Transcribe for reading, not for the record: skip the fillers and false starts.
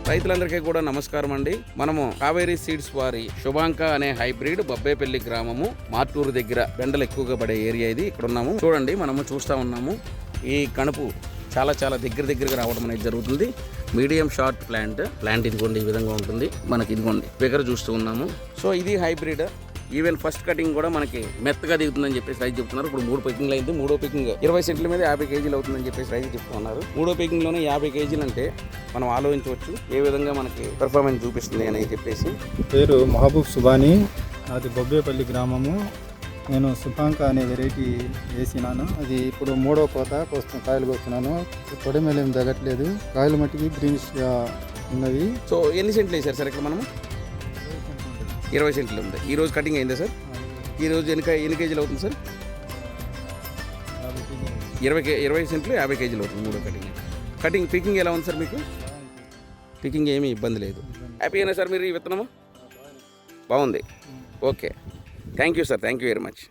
రైతులందరికీ కూడా నమస్కారం అండి. మనము కావేరీ సీడ్స్ వారి శుభాంక అనే హైబ్రిడ్ బొబ్బేపల్లి గ్రామము మార్టూరు దగ్గర బెండలు ఎక్కువగా పడే ఏరియా ఇది. ఇక్కడ ఉన్నాము చూడండి, మనము చూస్తూ ఉన్నాము. ఈ కణుపు చాలా దగ్గరగా రావడం అనేది జరుగుతుంది. మీడియం షార్ట్ ప్లాంట్ ఇదిగోండి ఈ విధంగా ఉంటుంది. మనకి ఇదిగోండి ఫిగర్ చూస్తూ ఉన్నాము. సో ఇది హైబ్రిడ్. ఈవెన్ ఫస్ట్ కటింగ్ కూడా మనకి మెత్తగా దిగుతుందని చెప్పేసి రైతు చెప్తున్నారు. ఇప్పుడు 3 పికింగ్లు అయింది. 3వ పికింగ్ 20 సెంట్ల మీద 50 కేజీలు అవుతుందని చెప్పేసి రైతు చెప్తున్నారు. 3వ పికింగ్లోనే 50 కేజీలు అంటే మనం ఆలోచించవచ్చు ఏ విధంగా మనకి పెర్ఫార్మెన్స్ చూపిస్తుంది అని చెప్పేసి. పేరు మహబూబ్ సుబానీ, అది బొబ్బేపల్లి గ్రామము. నేను శుభాంక అనే వెరైటీ వేసినాను. అది ఇప్పుడు 3వ కోత కాయలు కోస్తున్నాను. తొడమేలు ఏం తగ్గట్లేదు, కాయలు మట్టికి గ్రీనిష్గా ఉన్నవి. సో ఎన్ని సెంట్లు వేసారు సార్ ఇక్కడ మనము? 20 సెంట్లు ఉంది. ఈ రోజు కటింగ్ అయిందా సార్? ఈ రోజు ఎన్ని కేజీలు అవుతుంది సార్? 20 సెంట్లు 50 కేజీలు అవుతుంది 3వ కటింగ్. పికింగ్ ఎలా ఉంది సార్ మీకు? పికింగ్ ఏమీ ఇబ్బంది లేదు. హ్యాపీ అయినా సార్ మీరు ఈ విత్తనము? బాగుంది. Okay, thank you sir, thank you very much.